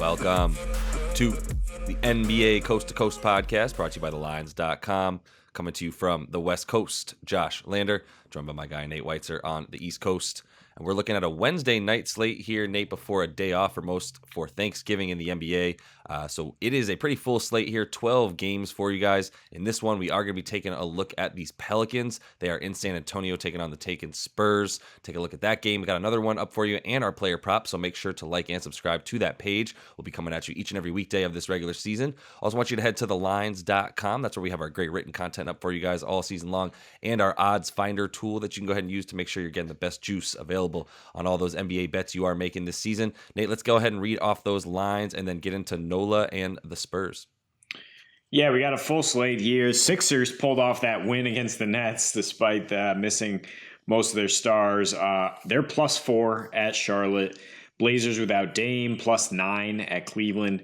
Welcome to the NBA Coast to Coast podcast brought to you by thelines.com. Coming to you from the West Coast, Josh Lander, joined by my guy Nate Weitzer on the East Coast. And we're looking at a Wednesday night slate here, Nate, before a day off for most for Thanksgiving in the NBA. So it is a pretty full slate here, 12 games for you guys. In this one, we are going to be taking a look at these Pelicans. They are in San Antonio taking on the taken Spurs. Take a look at that game. We got another one up for you and our player prop, so make sure to like and subscribe to that page. We'll be coming at you each and every weekday of this regular season. Also want you to head to thelines.com. That's where we have our great written content up for you guys all season long, and our odds finder tool that you can go ahead and use to make sure you're getting the best juice available on all those NBA bets you are making this season. Nate, let's go ahead and read off those lines and then get into NOLA and the Spurs. Yeah, we got a full slate here. Sixers pulled off that win against the Nets despite missing most of their stars. They're +4 at Charlotte. Blazers without Dame, +9 at Cleveland.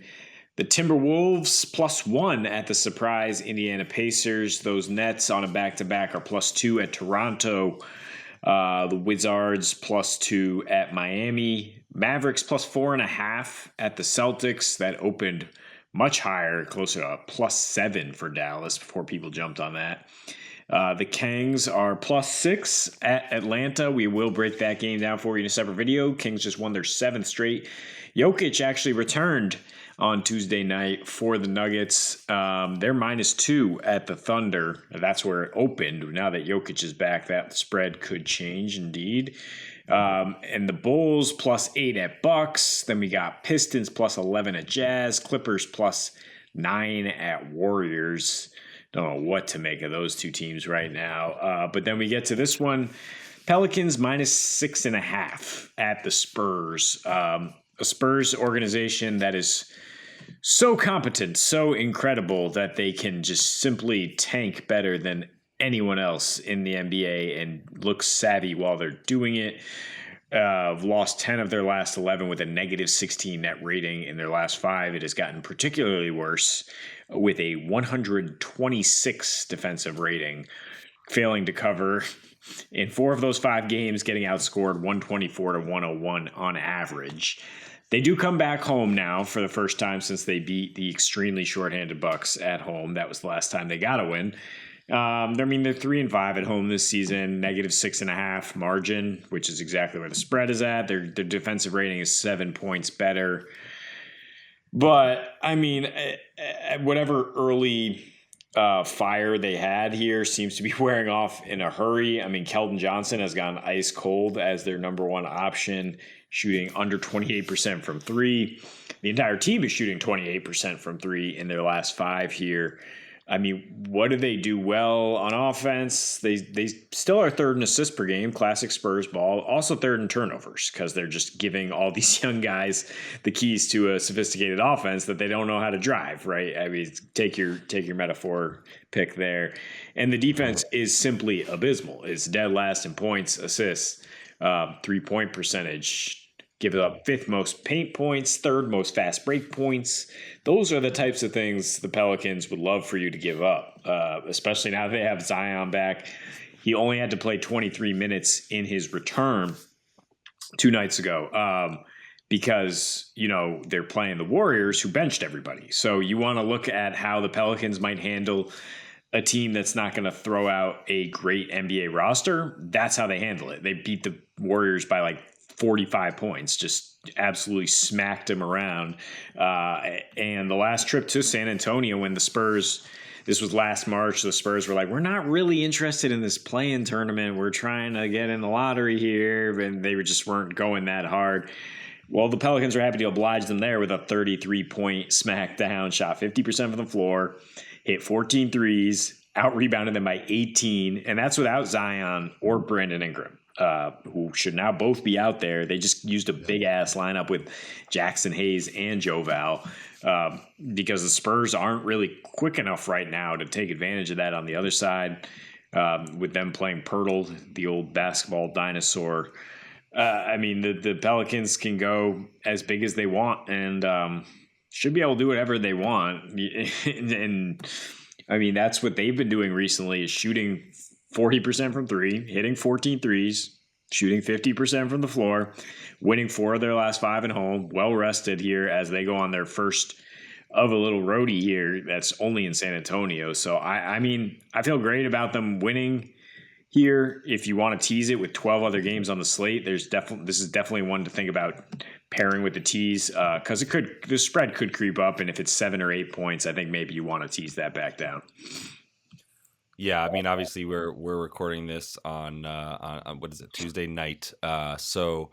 The Timberwolves +1 at the surprise Indiana Pacers. Those Nets on a back-to-back are +2 at Toronto. The Wizards +2 at Miami. Mavericks +4.5 at the Celtics. That opened much higher, closer to +7 for Dallas before people jumped on that. The Kings are +6 at Atlanta. We will break that game down for you in a separate video. Kings just won their 7th straight. Jokic actually returned on Tuesday night for the Nuggets. They're -2 at the Thunder. That's where it opened. Now that Jokic is back, that spread could change indeed. And the Bulls +8 at Bucks. Then we got Pistons +11 at Jazz. Clippers +9 at Warriors. Don't know what to make of those two teams right now. But then we get to this one. Pelicans -6.5 at the Spurs. A Spurs organization that is so competent, so incredible that they can just simply tank better than anyone else in the NBA and look savvy while they're doing it. Lost 10 of their last 11 with a -16 net rating. In their last 5, it has gotten particularly worse with a 126 defensive rating, failing to cover in 4 of those 5 games, getting outscored 124-101 on average. They do come back home now for the first time since they beat the extremely shorthanded Bucks at home. That was the last time they got a win. They're 3-5 at home this season, -6.5 margin, which is exactly where the spread is at. Their defensive rating is 7 points better. But, whatever early fire they had here seems to be wearing off in a hurry. Keldon Johnson has gone ice cold as their number one option, shooting under 28% from 3. The entire team is shooting 28% from 3 in their last 5 here. What do they do well on offense? They still are 3rd in assists per game, classic Spurs ball. Also 3rd in turnovers because they're just giving all these young guys the keys to a sophisticated offense that they don't know how to drive, right? Take your metaphor pick there. And the defense is simply abysmal. It's dead last in points, assists, 3-point percentage. Give it up 5th most paint points, 3rd most fast break points. Those are the types of things the Pelicans would love for you to give up, especially now they have Zion back. He only had to play 23 minutes in his return 2 nights ago because, they're playing the Warriors who benched everybody. So you want to look at how the Pelicans might handle a team that's not going to throw out a great NBA roster. That's how they handle it. They beat the Warriors by 45 points, just absolutely smacked him around. And the last trip to San Antonio when the Spurs, this was last March, the Spurs were like, we're not really interested in this play-in tournament. We're trying to get in the lottery here. And they just weren't going that hard. Well, the Pelicans are happy to oblige them there with a 33-point smackdown, shot 50% from the floor, hit 14 threes, out-rebounded them by 18. And that's without Zion or Brandon Ingram. Who should now both be out there. They just used a big-ass lineup with Jackson Hayes and Joe Val because the Spurs aren't really quick enough right now to take advantage of that on the other side with them playing Pirtle, the old basketball dinosaur. The Pelicans can go as big as they want and should be able to do whatever they want. And that's what they've been doing recently is shooting 40% from 3, hitting 14 threes, shooting 50% from the floor, winning 4 of their last 5 at home, well rested here as they go on their first of a little roadie here that's only in San Antonio. So, I mean, I feel great about them winning here. If you want to tease it with 12 other games on the slate, this is definitely one to think about pairing with the tease because the spread could creep up, and if it's 7 or 8 points, I think maybe you want to tease that back down. Yeah, I mean, obviously we're recording this on what is it, Tuesday night, so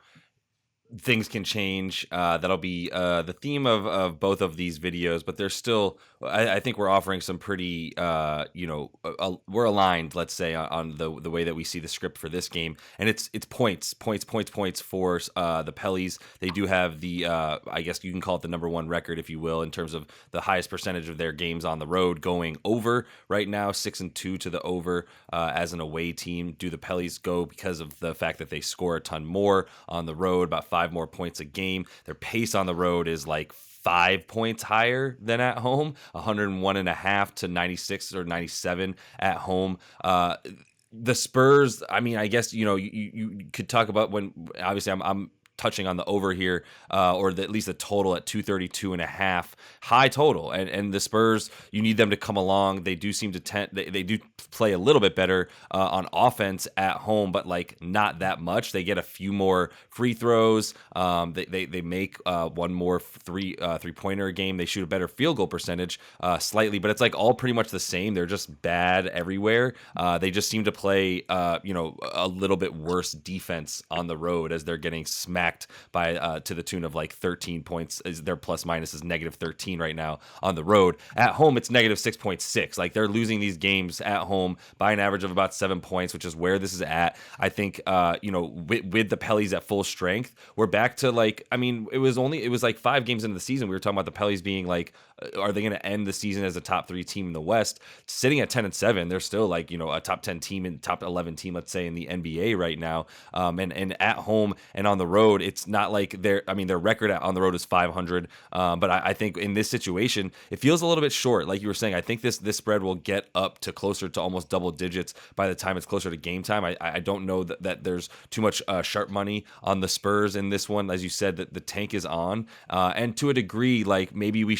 things can change. That'll be the theme of both of these videos, but there's still, I think we're offering some pretty, we're aligned, let's say, on the way that we see the script for this game, and it's points for the Pellies. They do have the, I guess you can call it the number one record, if you will, in terms of the highest percentage of their games on the road going over right now, 6-2 to the over as an away team. Do the Pellies go because of the fact that they score a ton more on the road, about 5 more points a game? Their pace on the road is like 5 points higher than at home, 101.5 to 96 or 97 at home. The Spurs, I mean, I guess, you could talk about when, obviously I'm touching on the over here, or at least the total at 232.5, high total. And the Spurs, you need them to come along. They do seem to they do play a little bit better on offense at home, but like not that much. They get a few more free throws. They make one more three-pointer a game. They shoot a better field goal percentage slightly, but it's like all pretty much the same. They're just bad everywhere. They just seem to play a little bit worse defense on the road as they're getting smacked by to the tune of like 13 points. Their plus minus is -13 right now on the road. At home, it's -6.6. Like they're losing these games at home by an average of about 7 points, which is where this is at. I think with the Pellies at full strength, we're back to like, I mean, it was like 5 games into the season. We were talking about the Pellies being like, are they going to end the season as a top 3 team in the West? Sitting at 10-7, they're still like, a top 10 team and top 11 team, let's say, in the NBA right now. And at home and on the road, it's not like their record on the road is 500. But I think in this situation, it feels a little bit short. Like you were saying, I think this spread will get up to closer to almost double digits by the time it's closer to game time. I don't know that there's too much sharp money on the Spurs in this one. As you said, that the tank is on. And to a degree, like maybe we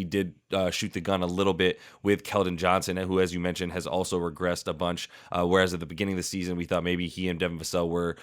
did shoot the gun a little bit with Keldon Johnson, who, as you mentioned, has also regressed a bunch. Whereas at the beginning of the season, we thought maybe he and Devin Vassell were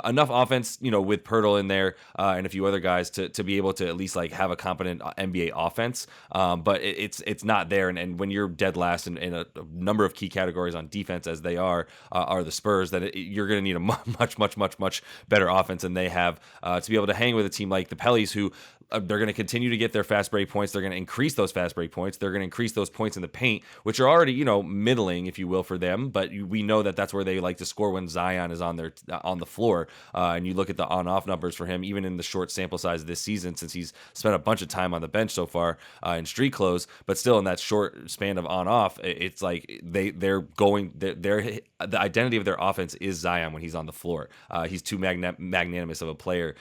enough offense, with Pirtle in there and a few other guys to be able to at least like have a competent NBA offense. But it's not there. And when you're dead last in a number of key categories on defense, as they are the Spurs, that you're going to need a much better offense than they have to be able to hang with a team like the Pellies, who they're going to continue to get their fast break points. They're going to increase those fast break points. They're going to increase those points in the paint, which are already, middling, if you will, for them. But we know that that's where they like to score when Zion is on the floor. And you look at the on-off numbers for him, even in the short sample size this season, since he's spent a bunch of time on the bench so far in street clothes, but still in that short span of on-off, it's like the identity of their offense is Zion when he's on the floor. He's too magnanimous of a player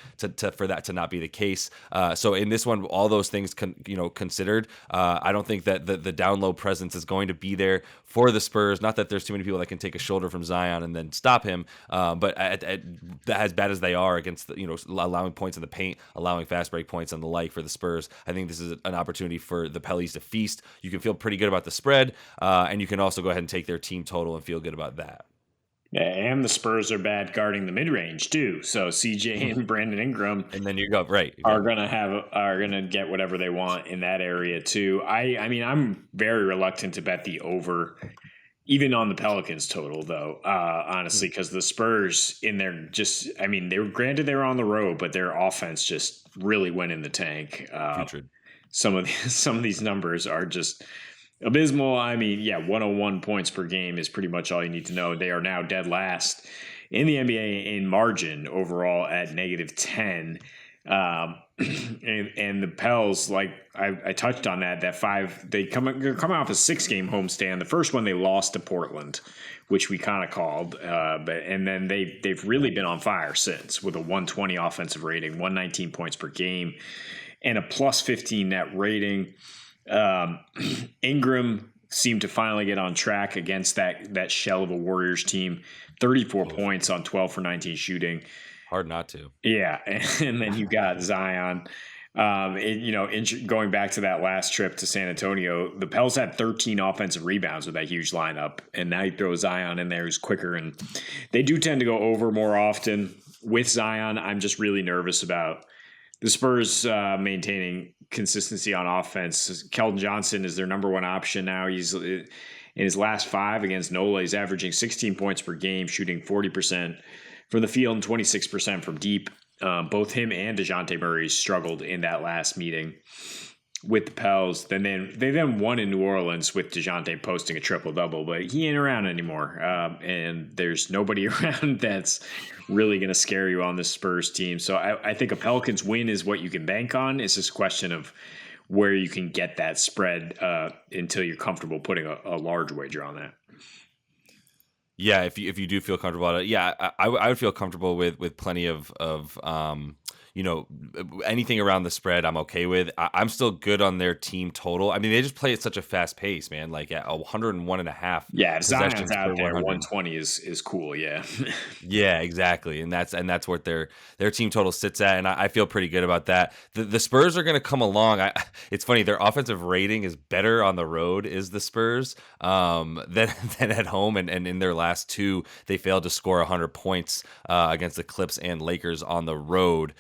for that to not be the case. So in this one, all those things considered, I don't think that the down low presence is going to be there for the Spurs. Not that there's too many people that can take a shoulder from Zion and then stop him, but as bad as they are against allowing points in the paint, allowing fast break points and the like for the Spurs, I think this is an opportunity for the Pellies to feast. You can feel pretty good about the spread, and you can also go ahead and take their team total and feel good about that. Yeah, and the Spurs are bad guarding the mid-range too. So CJ and Brandon Ingram, and then you go right, are gonna get whatever they want in that area too. I mean, I'm very reluctant to bet the over, even on the Pelicans total though. Honestly, because the Spurs they were on the road, but their offense just really went in the tank. Some of these numbers are just abysmal. I mean, 101 points per game is pretty much all you need to know. They are now dead last in the NBA in margin overall at -10. And the Pels, like I touched on that they're coming off a 6-game homestand. The first one they lost to Portland, which we kind of called, and then they've really been on fire since, with a 120 offensive rating, 119 points per game, and a +15 net rating. Ingram seemed to finally get on track against that shell of a Warriors team. 34 points on 12 for 19 shooting. Hard not to. Yeah, and then you got Zion. Going back to that last trip to San Antonio, the Pels had 13 offensive rebounds with that huge lineup, and now you throw Zion in there who's quicker, and they do tend to go over more often. With Zion, I'm just really nervous about the Spurs maintaining consistency on offense. Keldon Johnson is their number one option now. He's in his last 5 against NOLA. He's averaging 16 points per game, shooting 40% from the field and 26% from deep. Both him and DeJounte Murray struggled in that last meeting with the Pels. They won in New Orleans with DeJounte posting a triple-double, but he ain't around anymore. And there's nobody around that's really going to scare you on this Spurs team. So I think a Pelicans win is what you can bank on. It's just a question of where you can get that spread until you're comfortable putting a large wager on that. Yeah, if you do feel comfortable about it, yeah, I would feel comfortable with plenty of anything around the spread I'm okay with. I'm still good on their team total. I mean, they just play at such a fast pace, man, like at 101.5. Yeah, if Zion's out there, 120 is cool, yeah. Yeah, exactly. And that's what their team total sits at, and I feel pretty good about that. The Spurs are going to come along. It's funny, their offensive rating is better on the road, is the Spurs, than at home, and in their last 2, they failed to score 100 points against the Clips and Lakers on the road.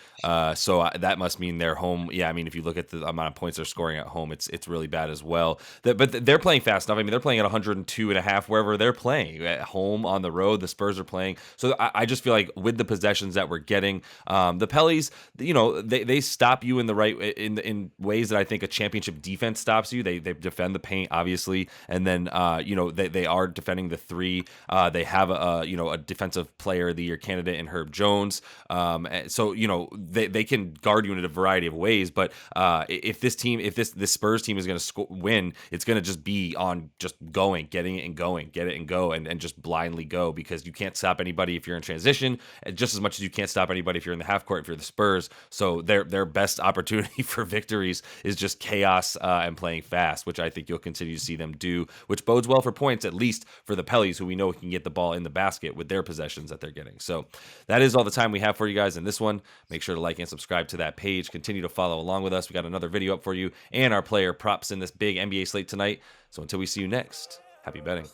So that must mean they're home. Yeah, I mean, if you look at the amount of points they're scoring at home, it's really bad as well. But they're playing fast enough. I mean, they're playing at 102.5 wherever they're playing, at home, on the road. The Spurs are playing. So I just feel like with the possessions that we're getting, the Pellies, they stop you in the right in ways that I think a championship defense stops you. They defend the paint, obviously, and then they are defending the 3. They have a defensive player of the year candidate in Herb Jones. So they can guard you in a variety of ways, but if this Spurs team is going to win, it's going to just be on just going, getting it and going, get it and go, and just blindly go, because you can't stop anybody if you're in transition, just as much as you can't stop anybody if you're in the half court if you're the Spurs. So their best opportunity for victories is just chaos and playing fast, which I think you'll continue to see them do, which bodes well for points, at least for the Pellies, who we know can get the ball in the basket with their possessions that they're getting. So that is all the time we have for you guys in this one. Make sure to like and subscribe to that page. Continue to follow along with us. We got another video up for you and our player props in this big NBA slate tonight. So until we see you next, happy betting.